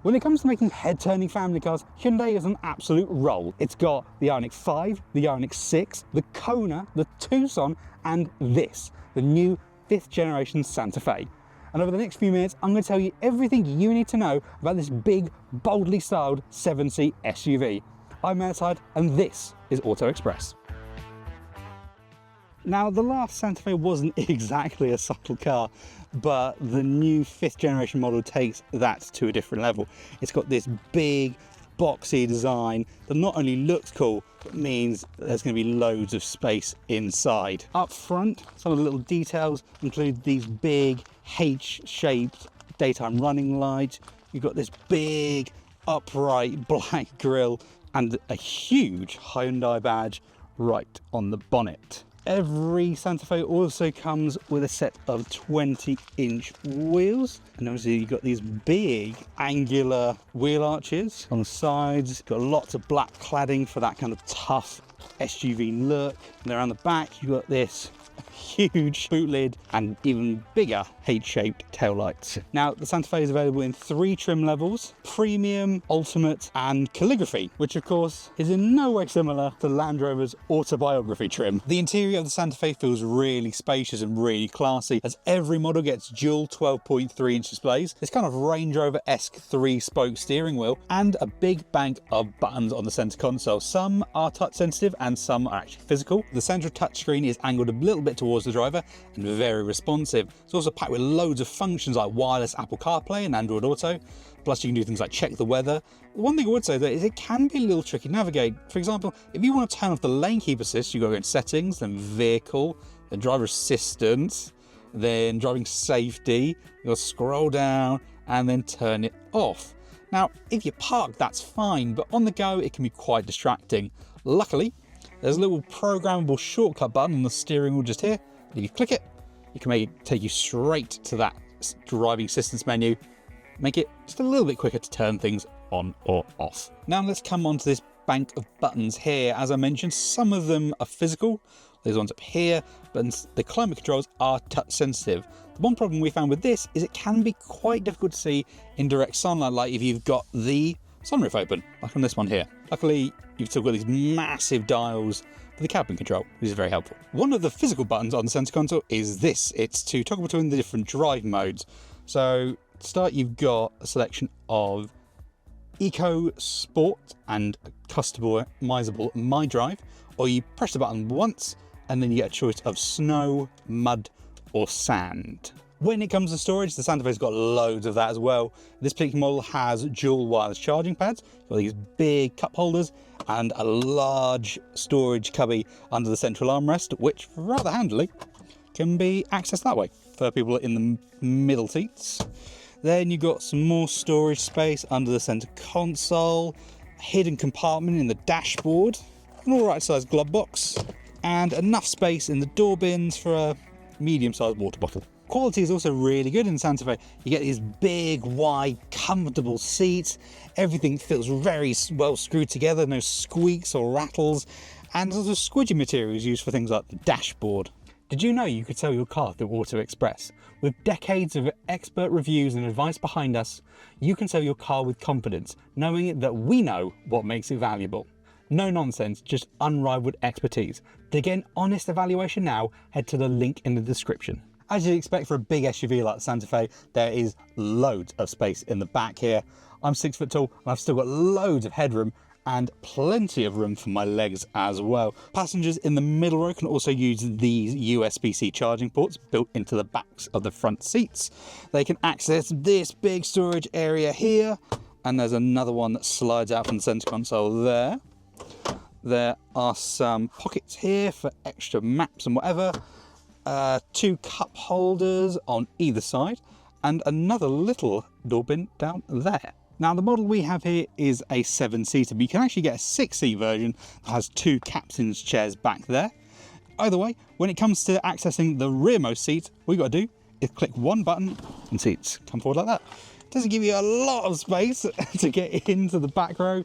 When it comes to making head-turning family cars, Hyundai is an absolute roll. It's got the Ioniq 5, the Ioniq 6, the Kona, the Tucson, and this, the new 5th generation Santa Fe. And over the next few minutes, I'm going to tell you everything you need to know about this big, boldly styled 7-seat SUV. I'm Ellis Hyde, and this is Auto Express. Now, the last Santa Fe wasn't exactly a subtle car, but the new 5th generation model takes that to a different level. It's got this big, boxy design that not only looks cool, but means there's going to be loads of space inside. Up front, some of the little details include these big H-shaped daytime running lights. You've got this big, upright black grille and a huge Hyundai badge right on the bonnet. Every Santa Fe also comes with a set of 20-inch wheels, and obviously you've got these big angular wheel arches on the sides. You've got lots of black cladding for that kind of tough SUV look, and around the back you've got this huge boot lid and even bigger H-shaped taillights. Now, the Santa Fe is available in 3 trim levels: Premium, Ultimate and Calligraphy, which of course is in no way similar to Land Rover's Autobiography trim. The interior of the Santa Fe feels really spacious and really classy, as every model gets dual 12.3-inch displays, this kind of Range Rover-esque 3-spoke steering wheel, and a big bank of buttons on the center console. Some are touch sensitive and some are actually physical. The central touchscreen is angled a little bit towards the driver and very responsive. It's also packed with loads of functions like wireless Apple CarPlay and Android Auto. Plus you can do things like check the weather. One thing I would say though is it can be a little tricky to navigate. For example, if you want to turn off the lane keep assist, you've got to go in settings, then vehicle, then driver assistance, then driving safety. You'll scroll down and then turn it off. Now, if you park, that's fine, but on the go, it can be quite distracting. Luckily, there's a little programmable shortcut button on the steering wheel just here. If you click it, you can make it take you straight to that driving assistance menu, make it just a little bit quicker to turn things on or off. Now let's come on to this bank of buttons here. As I mentioned, some of them are physical. There's ones up here, but the climate controls are touch sensitive. The one problem we found with this is it can be quite difficult to see in direct sunlight, like if you've got the sunroof open, like on this one here. Luckily, you've still got these massive dials for the cabin control, which is very helpful. One of the physical buttons on the center console is this. It's to toggle between the different drive modes. So to start, you've got a selection of Eco, Sport and customizable My Drive, or you press the button once and then you get a choice of snow, mud or sand. When it comes to storage, the Santa Fe's got loads of that as well. This particular model has dual wireless charging pads. You've got these big cup holders and a large storage cubby under the central armrest, which rather handily can be accessed that way for people in the middle seats. Then you've got some more storage space under the center console, a hidden compartment in the dashboard, an alright sized glove box, and enough space in the door bins for a medium-sized water bottle. Quality is also really good in Santa Fe. You get these big, wide, comfortable seats. Everything feels very well screwed together, no squeaks or rattles, and there's a squidgy materials used for things like the dashboard. Did you know you could sell your car through Auto Express? With decades of expert reviews and advice behind us, you can sell your car with confidence, knowing that we know what makes it valuable. No nonsense, just unrivaled expertise. To get an honest evaluation now, head to the link in the description. As you'd expect for a big SUV like the Santa Fe, there is loads of space in the back here. I'm 6 foot tall and I've still got loads of headroom and plenty of room for my legs as well. Passengers in the middle row can also use these USB-C charging ports built into the backs of the front seats. They can access this big storage area here, and there's another one that slides out from the center console there. There are some pockets here for extra maps and whatever. 2 cup holders on either side, and another little door bin down there. Now the model we have here is a 7-seater, but you can actually get a 6-seat version that has 2 captain's chairs back there. Either way, when it comes to accessing the rearmost seat, all you got to do is click one button and seats come forward like that. It doesn't give you a lot of space to get into the back row,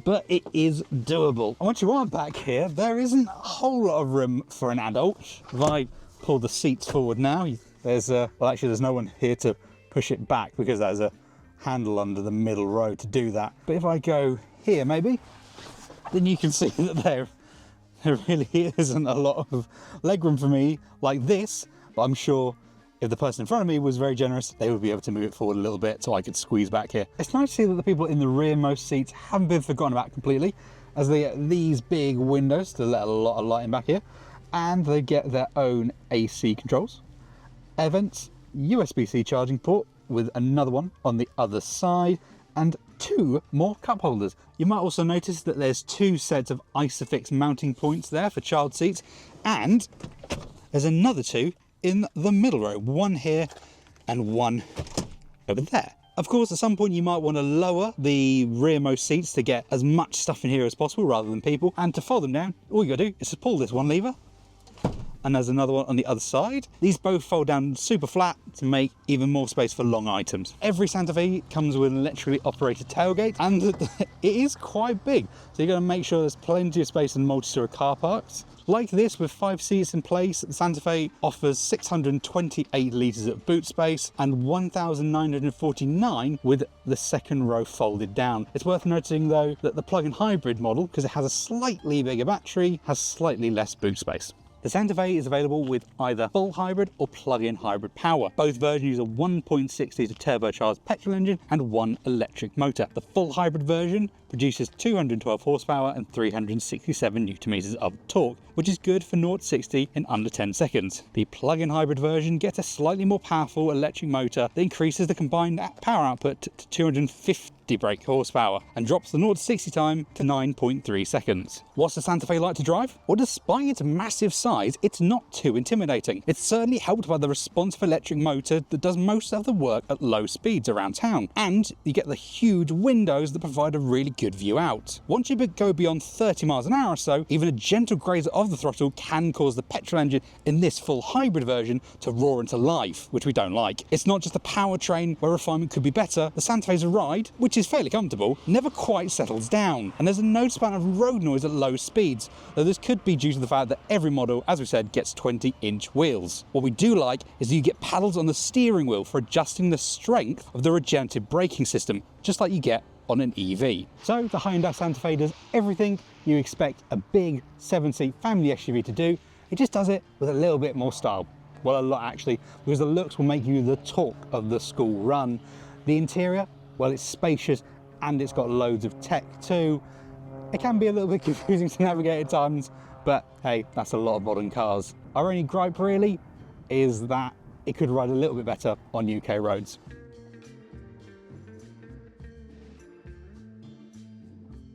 but it is doable. And once you are back here, there isn't a whole lot of room for an adult. If I pull the seats forward now, there's well, actually there's no one here to push it back because there's a handle under the middle row to do that. But if I go here maybe, then you can see that there really isn't a lot of legroom for me like this, but I'm sure if the person in front of me was very generous, they would be able to move it forward a little bit so I could squeeze back here. It's nice to see that the people in the rearmost seats haven't been forgotten about completely, as they get these big windows to let a lot of light in back here, and they get their own AC controls, air vents, USB-C charging port with another one on the other side, and 2 more cup holders. You might also notice that there's 2 sets of Isofix mounting points there for child seats, and there's another 2 in the middle row, 1 here and 1 over there. Of course, at some point you might want to lower the rearmost seats to get as much stuff in here as possible rather than people, and to fold them down, all you gotta do is to pull this one lever, and there's another one on the other side. These both fold down super flat to make even more space for long items. Every Santa Fe comes with an electrically operated tailgate, and it is quite big, so you've got to make sure there's plenty of space in multi-story car parks. Like this, with 5 seats in place, the Santa Fe offers 628 litres of boot space and 1,949 with the second row folded down. It's worth noting though that the plug-in hybrid model, because it has a slightly bigger battery, has slightly less boot space. The Santa Fe is available with either full hybrid or plug-in hybrid power. Both versions use a 1.6 litre turbocharged petrol engine and 1 electric motor. The full hybrid version produces 212 horsepower and 367 Nm of torque, which is good for 0 to 60 in under 10 seconds. The plug-in hybrid version gets a slightly more powerful electric motor that increases the combined power output to 250 brake horsepower and drops the 0 to 60 time to 9.3 seconds. What's the Santa Fe like to drive? Well, despite its massive size, it's not too intimidating. It's certainly helped by the responsive electric motor that does most of the work at low speeds around town, and you get the huge windows that provide a really good view out. Once you go beyond 30 miles an hour or so, even a gentle graze of the throttle can cause the petrol engine in this full hybrid version to roar into life, which we don't like. It's not just a powertrain where refinement could be better. The Santa Fe's ride, which is fairly comfortable, never quite settles down, and there's a noticeable amount of road noise at low speeds, though this could be due to the fact that every model, as we said, gets 20-inch wheels. What we do like is that you get paddles on the steering wheel for adjusting the strength of the regenerative braking system, just like you get on an EV. So the Hyundai Santa Fe does everything you expect a big 7-seat family SUV to do. It just does it with a little bit more style. Well, a lot actually, because the looks will make you the talk of the school run. The interior, well, it's spacious and it's got loads of tech too. It can be a little bit confusing to navigate at times, but hey, that's a lot of modern cars. Our only gripe really is that it could ride a little bit better on UK roads.